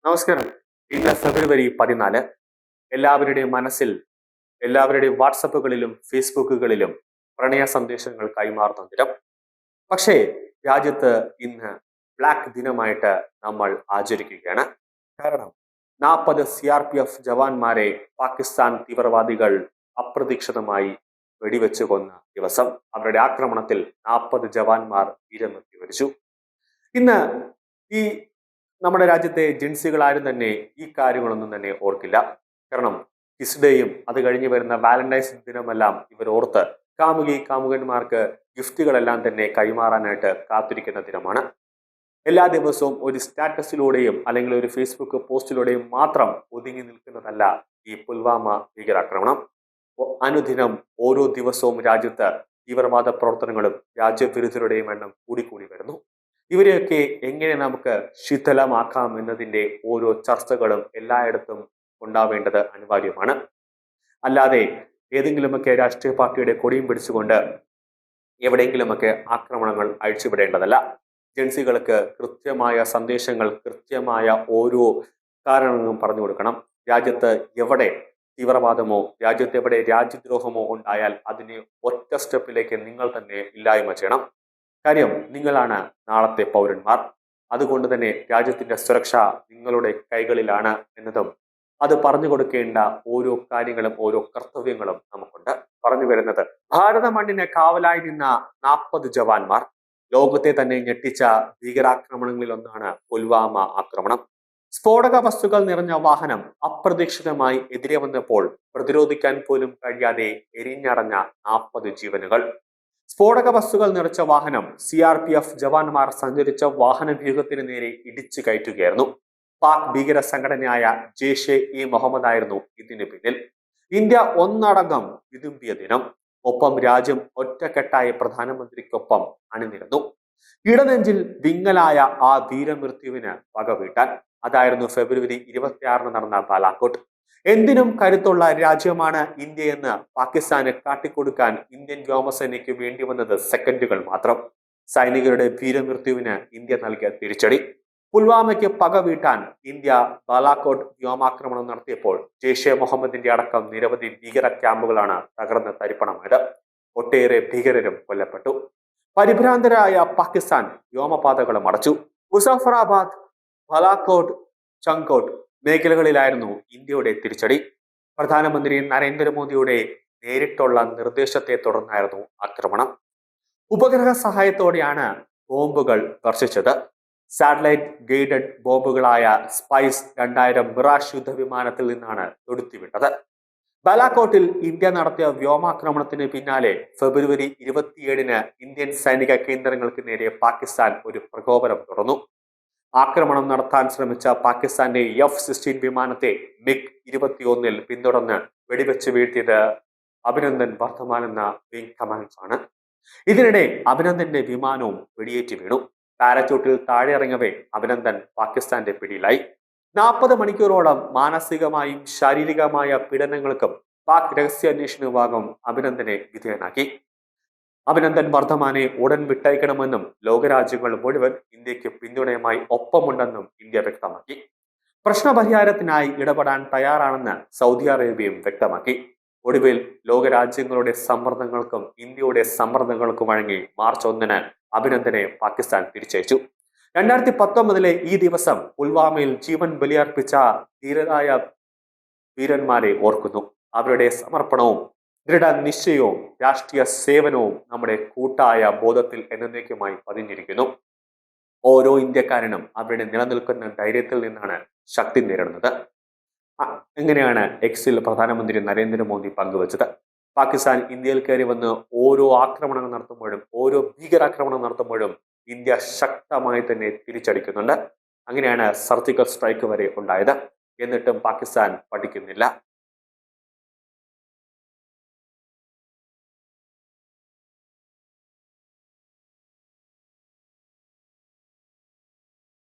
നമസ്കാരം. ഇന്ന് ഫെബ്രുവരി 14. എല്ലാവരുടെയും മനസ്സിൽ, എല്ലാവരുടെയും വാട്സപ്പുകളിലും ഫേസ്ബുക്കുകളിലും പ്രണയ സന്ദേശങ്ങൾ കൈമാറുന്ന ദിനം. പക്ഷേ രാജ്യത്ത് ഇന്ന് ബ്ലാക്ക് ദിനമായിട്ട് നമ്മൾ ആചരിക്കുകയാണ്. കാരണം 40 CRPF ജവാന്മാരെ പാകിസ്ഥാൻ തീവ്രവാദികൾ അപ്രതീക്ഷിതമായി വെടിവെച്ച് കൊന്ന ദിവസം. അവരുടെ ആക്രമണത്തിൽ 40 ജവാന്മാർ വീരമൃത്യു വരിച്ചു. ഇന്ന് ഈ നമ്മുടെ രാജ്യത്തെ ജെൻസികളാരും തന്നെ ഈ കാര്യങ്ങളൊന്നും തന്നെ ഓർക്കില്ല. കാരണം കിസ് ഡേയും അത് കഴിഞ്ഞ് വരുന്ന വാലന്റൈൻസ് ദിനമെല്ലാം ഇവർ ഓർത്ത് കാമുകന്മാർക്ക് ഗിഫ്റ്റുകളെല്ലാം തന്നെ കൈമാറാനായിട്ട് കാത്തിരിക്കുന്ന ദിനമാണ്. എല്ലാ ദിവസവും ഒരു സ്റ്റാറ്റസിലൂടെയും അല്ലെങ്കിൽ ഒരു ഫേസ്ബുക്ക് പോസ്റ്റിലൂടെയും മാത്രം ഒതുങ്ങി നിൽക്കുന്നതല്ല ഈ പുൽവാമ ഭീകരാക്രമണം. അനുദിനം ഓരോ ദിവസവും രാജ്യത്ത് തീവ്രവാദ പ്രവർത്തനങ്ങളും രാജ്യവിരുദ്ധരുടെയും എണ്ണം കൂടിക്കൂടി വരുന്നു. ഇവരെയൊക്കെ എങ്ങനെ നമുക്ക് ശിഥിലമാക്കാം എന്നതിൻ്റെ ഓരോ ചർച്ചകളും എല്ലായിടത്തും ഉണ്ടാവേണ്ടത് അനിവാര്യമാണ്. അല്ലാതെ ഏതെങ്കിലുമൊക്കെ രാഷ്ട്രീയ പാർട്ടിയുടെ കൊടിയും പിടിച്ചുകൊണ്ട് എവിടെയെങ്കിലുമൊക്കെ ആക്രമണങ്ങൾ അഴിച്ചുവിടേണ്ടതല്ല. ജൻസികൾക്ക് കൃത്യമായ സന്ദേശങ്ങൾ, കൃത്യമായ ഓരോ കാരണങ്ങളും പറഞ്ഞു കൊടുക്കണം. രാജ്യത്ത് എവിടെ തീവ്രവാദമോ രാജ്യത്ത് എവിടെ രാജ്യദ്രോഹമോ ഉണ്ടായാൽ അതിനെ ഒറ്റ സ്റ്റെപ്പിലേക്ക് നിങ്ങൾ തന്നെ ഇല്ലായ്മ ചെയ്യണം. കാര്യം നിങ്ങളാണ് നാളത്തെ പൗരന്മാർ. അതുകൊണ്ട് തന്നെ രാജ്യത്തിന്റെ സുരക്ഷ നിങ്ങളുടെ കൈകളിലാണ് എന്നതും അത് പറഞ്ഞു കൊടുക്കേണ്ട ഓരോ കാര്യങ്ങളും ഓരോ കർത്തവ്യങ്ങളും നമുക്കുണ്ട്. പറഞ്ഞു വരുന്നത്, ഭാരത മണ്ണിന് കാവലായി നിന്ന 40 ജവാന്മാർ. ലോകത്തെ തന്നെ ഞെട്ടിച്ച ഭീകരാക്രമണങ്ങളിൽ ഒന്നാണ് പുൽവാമ ആക്രമണം. സ്ഫോടക വസ്തുക്കൾ നിറഞ്ഞ വാഹനം അപ്രതീക്ഷിതമായി എതിരെ വന്നപ്പോൾ പ്രതിരോധിക്കാൻ പോലും കഴിയാതെ എരിഞ്ഞടഞ്ഞ 40 ജീവനുകൾ. സ്ഫോടക വസ്തുക്കൾ നിറച്ച വാഹനം CRPF ജവാന്മാർ സഞ്ചരിച്ച വാഹനവ്യൂഹത്തിന് നേരെ ഇടിച്ചു കയറ്റുകയായിരുന്നു. പാക് ഭീകര സംഘടനയായ ജെയ്ഷെ-ഇ-മുഹമ്മദ് ആയിരുന്നു ഇതിന് പിന്നിൽ. ഇന്ത്യ ഒന്നടങ്കം വിതുമ്പിയ ദിനം. ഒപ്പം രാജ്യം ഒറ്റക്കെട്ടായ പ്രധാനമന്ത്രിക്കൊപ്പം അണിനിരന്നു. ഇടനെഞ്ചിൽ വിങ്ങലായ ആ വീരമൃത്യുവിന് വകവീട്ടാൻ. അതായിരുന്നു ഫെബ്രുവരി 26 നടന്ന ബാലാക്കോട്ട്. എന്തിനും കരുത്തുള്ള രാജ്യമാണ് ഇന്ത്യയെന്ന് പാകിസ്ഥാന് കാട്ടിക്കൊടുക്കാൻ ഇന്ത്യൻ വ്യോമസേനയ്ക്ക് വേണ്ടി വന്നത് സെക്കൻഡുകൾ മാത്രം. സൈനികരുടെ വീരമൃത്യുവിന് ഇന്ത്യ നൽകിയ തിരിച്ചടി. പുൽവാമയ്ക്ക് പകവീട്ടാൻ ഇന്ത്യ ബാലാക്കോട്ട് വ്യോമാക്രമണം നടത്തിയപ്പോൾ ജെയ്ഷെ-മുഹമ്മദിന്റെ അടക്കം നിരവധി ഭീകര ക്യാമ്പുകളാണ് തകർന്ന് തരിപ്പണമായത്. ഒട്ടേറെ ഭീകരരും കൊല്ലപ്പെട്ടു. പരിഭ്രാന്തരായ പാകിസ്ഥാൻ വ്യോമപാതകളും അടച്ചു. മുസഫറാബാദ്, ബാലാക്കോട്ട്, ചങ്കോട്ട് മേഖലകളിലായിരുന്നു ഇന്ത്യയുടെ തിരിച്ചടി. പ്രധാനമന്ത്രി നരേന്ദ്രമോദിയുടെ നേരിട്ടുള്ള നിർദ്ദേശത്തെ തുടർന്നായിരുന്നു ആക്രമണം. ഉപഗ്രഹ സഹായത്തോടെയാണ് ബോംബുകൾ വർഷിച്ചത്. സാറ്റലൈറ്റ് ഗൈഡഡ് ബോംബുകളായ സ്പൈസ് 2000 മിറാഷ് യുദ്ധവിമാനത്തിൽ നിന്നാണ് തൊടുത്തിവിട്ടത്. ബാലാക്കോട്ടിൽ ഇന്ത്യ നടത്തിയ വ്യോമാക്രമണത്തിന് പിന്നാലെ ഫെബ്രുവരി 27 ഇന്ത്യൻ സൈനിക കേന്ദ്രങ്ങൾക്ക് നേരെ പാകിസ്ഥാൻ ഒരു പ്രകോപനം തുടർന്നു. ആക്രമണം നടത്താൻ ശ്രമിച്ച പാകിസ്ഥാന്റെ F-16 വിമാനത്തെ MiG-21 പിന്തുടർന്ന് വെടിവെച്ച് വീഴ്ത്തിയത് അഭിനന്ദൻ വർദ്ധമാൻ എന്ന വിംഗ് കമാൻഡർ ആണ്. ഇതിനിടെ അഭിനന്ദന്റെ വിമാനവും വെടിയേറ്റ് വീണു. പാരച്യൂട്ടിൽ താഴെ ഇറങ്ങവേ അഭിനന്ദൻ പാകിസ്ഥാന്റെ പിടിയിലായി. 40 മണിക്കൂറോളം മാനസികമായും ശാരീരികമായ പീഡനങ്ങൾക്കും പാക് രഹസ്യാന്വേഷണ വിഭാഗം അഭിനന്ദനെ വിധേയനാക്കി. അഭിനന്ദൻ വർദ്ധമാനെ ഉടൻ വിട്ടയക്കണമെന്നും ലോകരാജ്യങ്ങൾ മുഴുവൻ ഇന്ത്യക്ക് പിന്തുണയുമായി ഒപ്പമുണ്ടെന്നും ഇന്ത്യ വ്യക്തമാക്കി. പ്രശ്നപരിഹാരത്തിനായി ഇടപെടാൻ തയ്യാറാണെന്ന് സൗദി അറേബ്യയും വ്യക്തമാക്കി. ഒടുവിൽ ലോകരാജ്യങ്ങളുടെ സമ്മർദ്ദങ്ങൾക്കും ഇന്ത്യയുടെ സമ്മർദ്ദങ്ങൾക്കും വഴങ്ങി മാർച്ച് 1 അഭിനന്ദനെ പാകിസ്ഥാൻ തിരിച്ചയച്ചു. 2019 ഈ ദിവസം പുൽവാമയിൽ ജീവൻ ബലിയർപ്പിച്ച ധീരരായ വീരന്മാരെ ഓർക്കുന്നു. അവരുടെ സമർപ്പണവും ദൃഢനിശ്ചയവും രാഷ്ട്രീയ സേവനവും നമ്മുടെ കൂട്ടായ ബോധത്തിൽ എന്നേക്കുമായി പതിഞ്ഞിരിക്കുന്നു. ഓരോ ഇന്ത്യക്കാരനും അവരുടെ നിലനിൽക്കുന്ന ധൈര്യത്തിൽ നിന്നാണ് ശക്തി നേടുന്നത്. എങ്ങനെയാണ് എക്സിൽ പ്രധാനമന്ത്രി നരേന്ദ്രമോദി പങ്കുവച്ചത്. പാകിസ്ഥാൻ ഇന്ത്യയിൽ കയറി വന്ന് ഓരോ ആക്രമണങ്ങൾ നടത്തുമ്പോഴും ഓരോ ഭീകരാക്രമണം നടത്തുമ്പോഴും ഇന്ത്യ ശക്തമായി തന്നെ തിരിച്ചടിക്കുന്നുണ്ട്. അങ്ങനെയാണ് സർജിക്കൽ സ്ട്രൈക്ക് വരെ ഉണ്ടായത്. എന്നിട്ടും പാകിസ്ഥാൻ പഠിക്കുന്നില്ല.